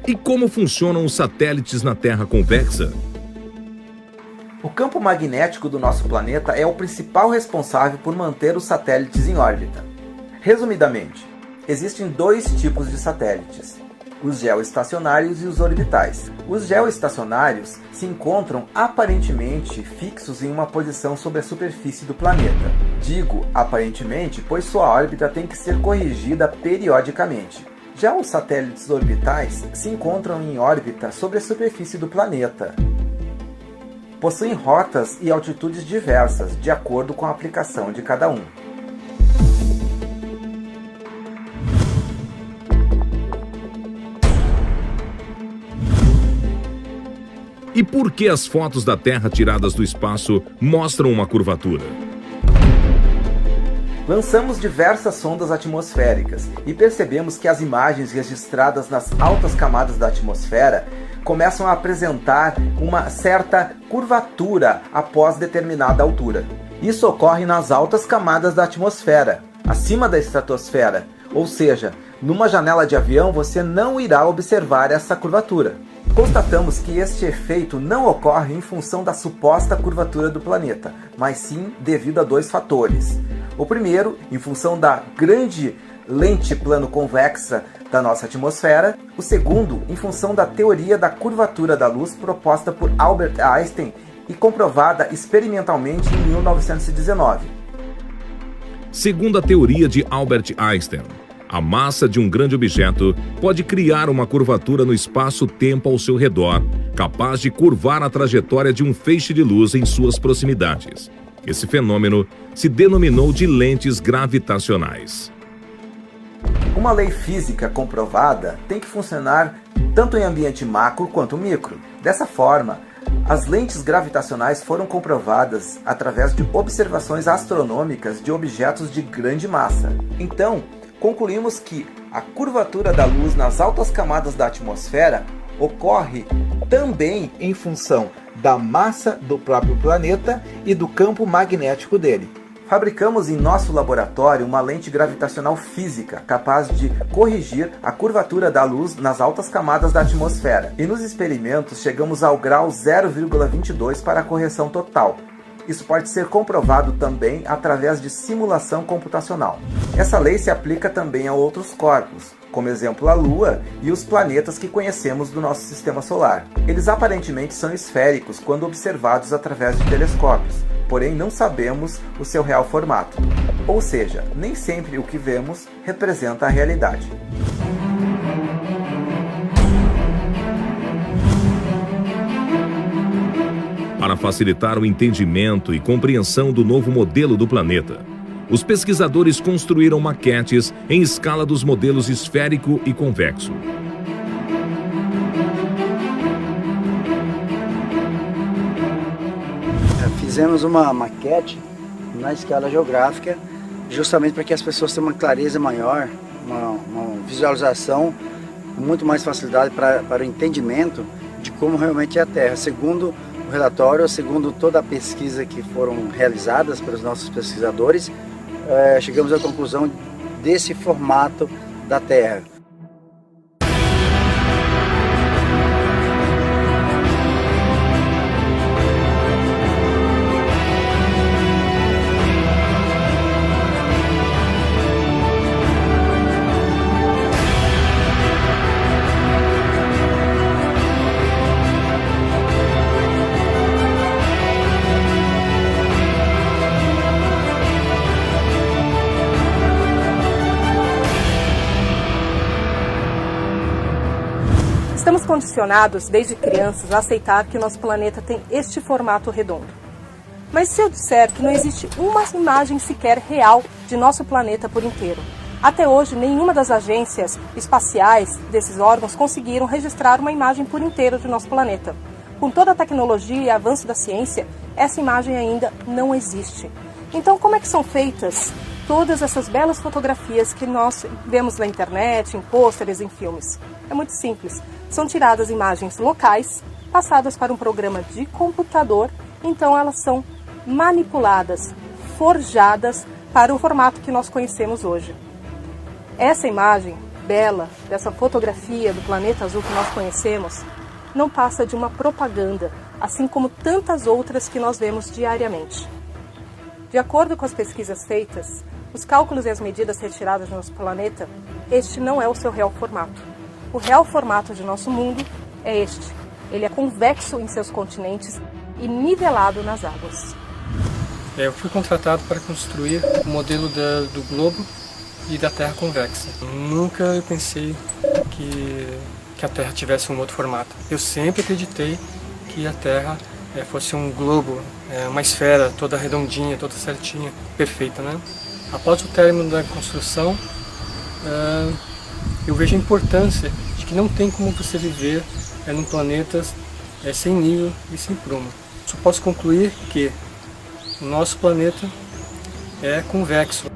E como funcionam os satélites na Terra convexa? O campo magnético do nosso planeta é o principal responsável por manter os satélites em órbita. Resumidamente, existem dois tipos de satélites: os geoestacionários e os orbitais. Os geoestacionários se encontram aparentemente fixos em uma posição sobre a superfície do planeta. Digo aparentemente, pois sua órbita tem que ser corrigida periodicamente. Já os satélites orbitais se encontram em órbita sobre a superfície do planeta. Possuem rotas e altitudes diversas, de acordo com a aplicação de cada um. E por que as fotos da Terra tiradas do espaço mostram uma curvatura? Lançamos diversas sondas atmosféricas e percebemos que as imagens registradas nas altas camadas da atmosfera começam a apresentar uma certa curvatura após determinada altura. Isso ocorre nas altas camadas da atmosfera, acima da estratosfera, ou seja, numa janela de avião você não irá observar essa curvatura. Constatamos que este efeito não ocorre em função da suposta curvatura do planeta, mas sim devido a dois fatores. O primeiro, em função da grande lente plano-convexa da nossa atmosfera. O segundo, em função da teoria da curvatura da luz proposta por Albert Einstein e comprovada experimentalmente em 1919. Segundo a teoria de Albert Einstein, a massa de um grande objeto pode criar uma curvatura no espaço-tempo ao seu redor, capaz de curvar a trajetória de um feixe de luz em suas proximidades. Esse fenômeno se denominou de lentes gravitacionais. Uma lei física comprovada tem que funcionar tanto em ambiente macro quanto micro. Dessa forma, as lentes gravitacionais foram comprovadas através de observações astronômicas de objetos de grande massa. Então, concluímos que a curvatura da luz nas altas camadas da atmosfera ocorre também em função da massa do próprio planeta e do campo magnético dele. Fabricamos em nosso laboratório uma lente gravitacional física capaz de corrigir a curvatura da luz nas altas camadas da atmosfera. E nos experimentos chegamos ao grau 0,22 para a correção total. Isso pode ser comprovado também através de simulação computacional. Essa lei se aplica também a outros corpos, como exemplo a Lua e os planetas que conhecemos do nosso sistema solar. Eles aparentemente são esféricos quando observados através de telescópios, porém não sabemos o seu real formato. Ou seja, nem sempre o que vemos representa a realidade. Para facilitar o entendimento e compreensão do novo modelo do planeta, os pesquisadores construíram maquetes em escala dos modelos esférico e convexo. Fizemos uma maquete na escala geográfica, justamente para que as pessoas tenham uma clareza maior, uma visualização com muito mais facilidade para o entendimento de como realmente é a Terra. Segundo o relatório, segundo toda a pesquisa que foram realizadas pelos nossos pesquisadores, chegamos à conclusão desse formato da Terra. Estamos condicionados desde crianças a aceitar que o nosso planeta tem este formato redondo. Mas se eu disser que não existe uma imagem sequer real de nosso planeta por inteiro? Até hoje, nenhuma das agências espaciais desses órgãos conseguiram registrar uma imagem por inteiro de nosso planeta. Com toda a tecnologia e avanço da ciência, essa imagem ainda não existe. Então, como é que são feitas todas essas belas fotografias que nós vemos na internet, em pôsteres, em filmes? É muito simples. São tiradas imagens locais, passadas para um programa de computador, então elas são manipuladas, forjadas para o formato que nós conhecemos hoje. Essa imagem bela dessa fotografia do planeta azul que nós conhecemos não passa de uma propaganda, assim como tantas outras que nós vemos diariamente. De acordo com as pesquisas feitas, os cálculos e as medidas retiradas do nosso planeta, este não é o seu real formato. O real formato de nosso mundo é este. Ele é convexo em seus continentes e nivelado nas águas. Eu fui contratado para construir o modelo do globo e da Terra convexa. Nunca pensei que a Terra tivesse um outro formato. Eu sempre acreditei que a Terra fosse um globo, uma esfera toda redondinha, toda certinha, perfeita, né? Após o término da construção, eu vejo a importância de que não tem como você viver num planeta sem nível e sem prumo. Só posso concluir que o nosso planeta é convexo.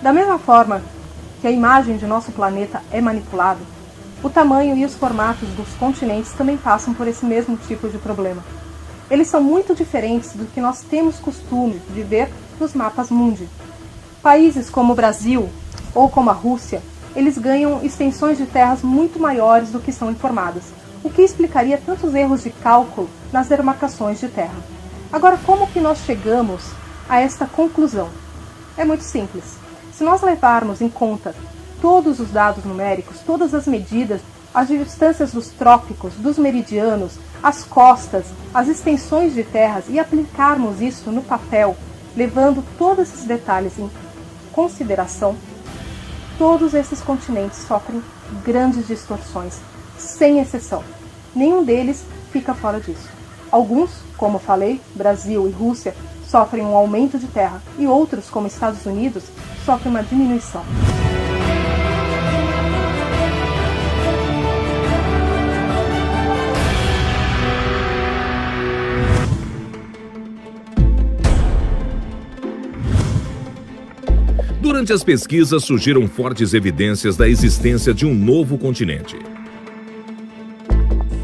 Da mesma forma que a imagem de nosso planeta é manipulada, o tamanho e os formatos dos continentes também passam por esse mesmo tipo de problema. Eles são muito diferentes do que nós temos costume de ver nos mapas mundi. Países como o Brasil ou como a Rússia, eles ganham extensões de terras muito maiores do que são informadas, o que explicaria tantos erros de cálculo nas demarcações de terra. Agora, como que nós chegamos a esta conclusão? É muito simples. Se nós levarmos em conta todos os dados numéricos, todas as medidas, as distâncias dos trópicos, dos meridianos, as costas, as extensões de terras e aplicarmos isso no papel, levando todos esses detalhes em consideração, todos esses continentes sofrem grandes distorções, sem exceção. Nenhum deles fica fora disso. Alguns, como falei, Brasil e Rússia, sofrem um aumento de terra e outros, como Estados Unidos, sofrem uma diminuição. Durante as pesquisas surgiram fortes evidências da existência de um novo continente.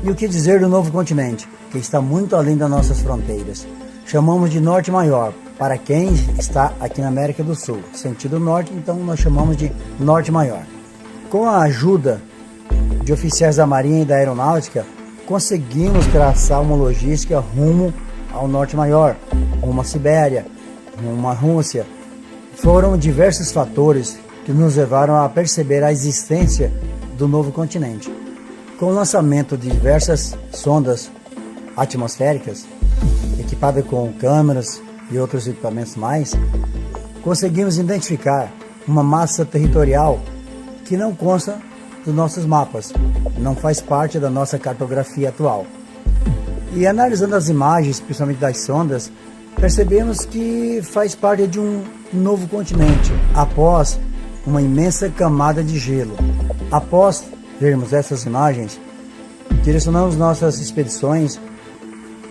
E o que dizer do novo continente, que está muito além das nossas fronteiras? Chamamos de Norte Maior, para quem está aqui na América do Sul. Sentido norte, então nós chamamos de Norte Maior. Com a ajuda de oficiais da Marinha e da Aeronáutica, conseguimos traçar uma logística rumo ao Norte Maior, rumo à Sibéria, rumo à Rússia. Foram diversos fatores que nos levaram a perceber a existência do novo continente. Com o lançamento de diversas sondas atmosféricas, equipadas com câmeras e outros equipamentos mais, conseguimos identificar uma massa territorial que não consta dos nossos mapas, não faz parte da nossa cartografia atual. E analisando as imagens, principalmente das sondas, percebemos que faz parte de um novo continente, após uma imensa camada de gelo. Após vermos essas imagens, direcionamos nossas expedições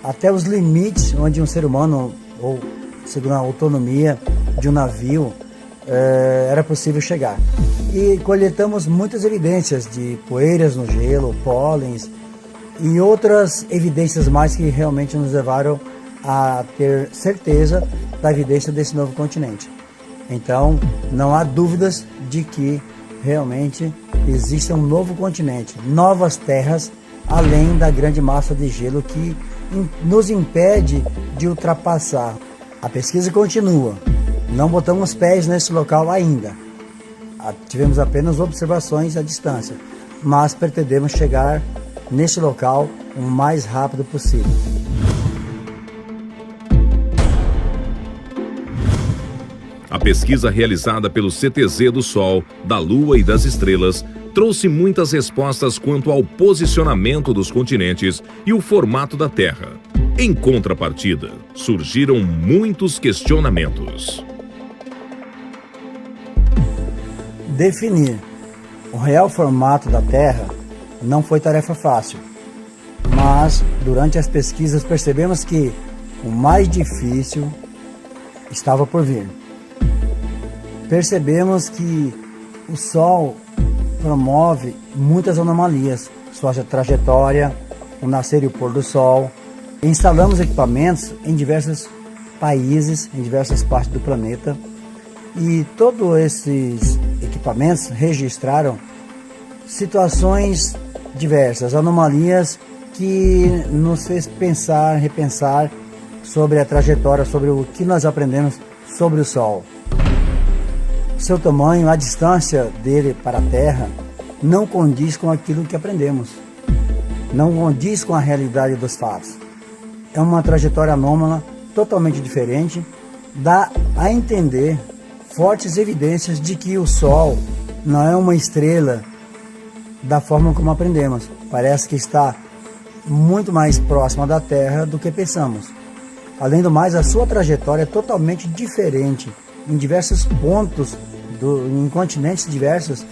até os limites onde um ser humano, ou segundo a autonomia de um navio, era possível chegar. E coletamos muitas evidências de poeiras no gelo, pólens e outras evidências mais que realmente nos levaram a ter certeza da evidência desse novo continente. Então, não há dúvidas de que realmente existe um novo continente, novas terras, além da grande massa de gelo que nos impede de ultrapassar. A pesquisa continua, não botamos pés nesse local ainda, tivemos apenas observações à distância, mas pretendemos chegar nesse local o mais rápido possível. A pesquisa realizada pelo CTZ do Sol, da Lua e das Estrelas trouxe muitas respostas quanto ao posicionamento dos continentes e o formato da Terra. Em contrapartida, surgiram muitos questionamentos. Definir o real formato da Terra não foi tarefa fácil, mas durante as pesquisas percebemos que o mais difícil estava por vir. Percebemos que o Sol promove muitas anomalias, sua trajetória, o nascer e o pôr do Sol. Instalamos equipamentos em diversos países, em diversas partes do planeta, e todos esses equipamentos equipamentos registraram situações diversas, anomalias que nos fez pensar, repensar sobre a trajetória, sobre o que nós aprendemos sobre o Sol. Seu tamanho, a distância dele para a Terra, não condiz com aquilo que aprendemos. Não condiz com a realidade dos fatos. É uma trajetória anômala, totalmente diferente, dá a entender fortes evidências de que o Sol não é uma estrela da forma como aprendemos. Parece que está muito mais próxima da Terra do que pensamos. Além do mais, a sua trajetória é totalmente diferente. Em diversos pontos, em continentes diversos,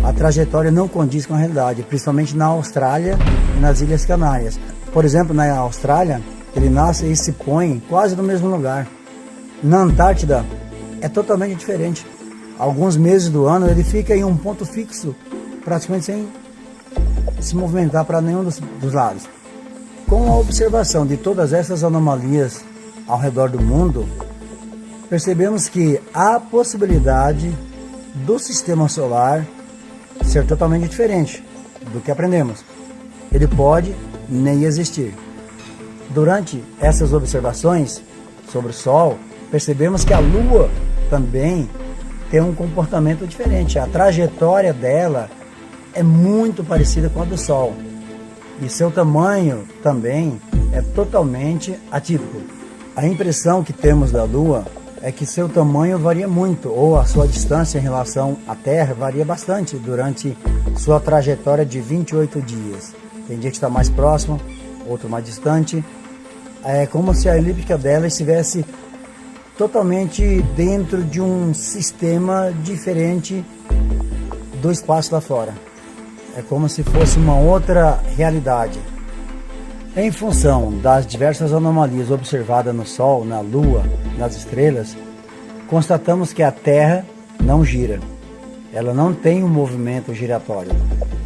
a trajetória não condiz com a realidade, principalmente na Austrália e nas Ilhas Canárias. Por exemplo, na Austrália, ele nasce e se põe quase no mesmo lugar. Na Antártida, é totalmente diferente. Alguns meses do ano ele fica em um ponto fixo, praticamente sem se movimentar para nenhum dos lados. Com a observação de todas essas anomalias ao redor do mundo, percebemos que há possibilidade do sistema solar ser totalmente diferente do que aprendemos. Ele pode nem existir. Durante essas observações sobre o Sol, percebemos que a Lua também tem um comportamento diferente. A trajetória dela é muito parecida com a do Sol. E seu tamanho também é totalmente atípico. A impressão que temos da Lua é que seu tamanho varia muito, ou a sua distância em relação à Terra varia bastante durante sua trajetória de 28 dias. Tem dia que está mais próximo, outro mais distante. É como se a elíptica dela estivesse totalmente dentro de um sistema diferente do espaço lá fora. É como se fosse uma outra realidade. Em função das diversas anomalias observadas no Sol, na Lua, nas estrelas, constatamos que a Terra não gira. Ela não tem um movimento giratório.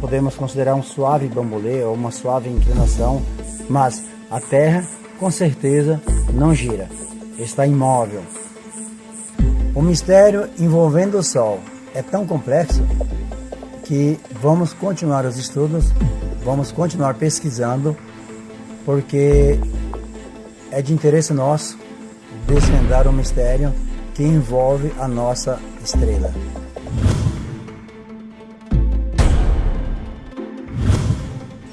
Podemos considerar um suave bambolê ou uma suave inclinação, mas a Terra, com certeza, não gira. Está imóvel. O mistério envolvendo o Sol é tão complexo que vamos continuar os estudos, vamos continuar pesquisando, porque é de interesse nosso desvendar o mistério que envolve a nossa estrela.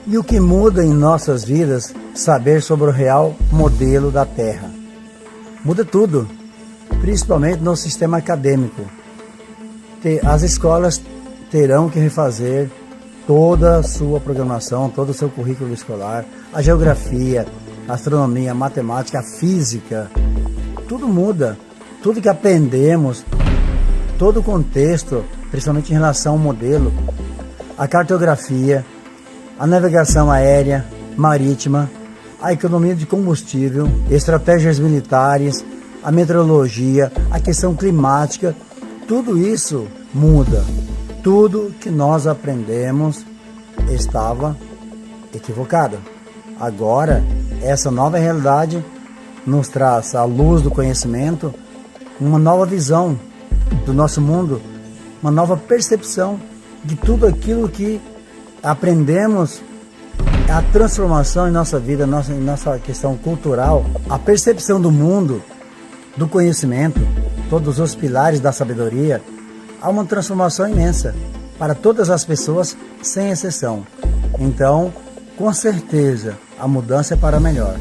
E o que muda em nossas vidas saber sobre o real modelo da Terra? Muda tudo, principalmente no sistema acadêmico. As escolas terão que refazer toda a sua programação, todo o seu currículo escolar, a geografia, a astronomia, a matemática, a física, tudo muda. Tudo que aprendemos, todo o contexto, principalmente em relação ao modelo, a cartografia, a navegação aérea, marítima, a economia de combustível, estratégias militares, a meteorologia, a questão climática, tudo isso muda. Tudo que nós aprendemos estava equivocado. Agora, essa nova realidade nos traz, à luz do conhecimento, uma nova visão do nosso mundo, uma nova percepção de tudo aquilo que aprendemos, a transformação em nossa vida, em nossa questão cultural, a percepção do mundo, do conhecimento, todos os pilares da sabedoria. Há uma transformação imensa para todas as pessoas, sem exceção. Então, com certeza, a mudança é para melhor.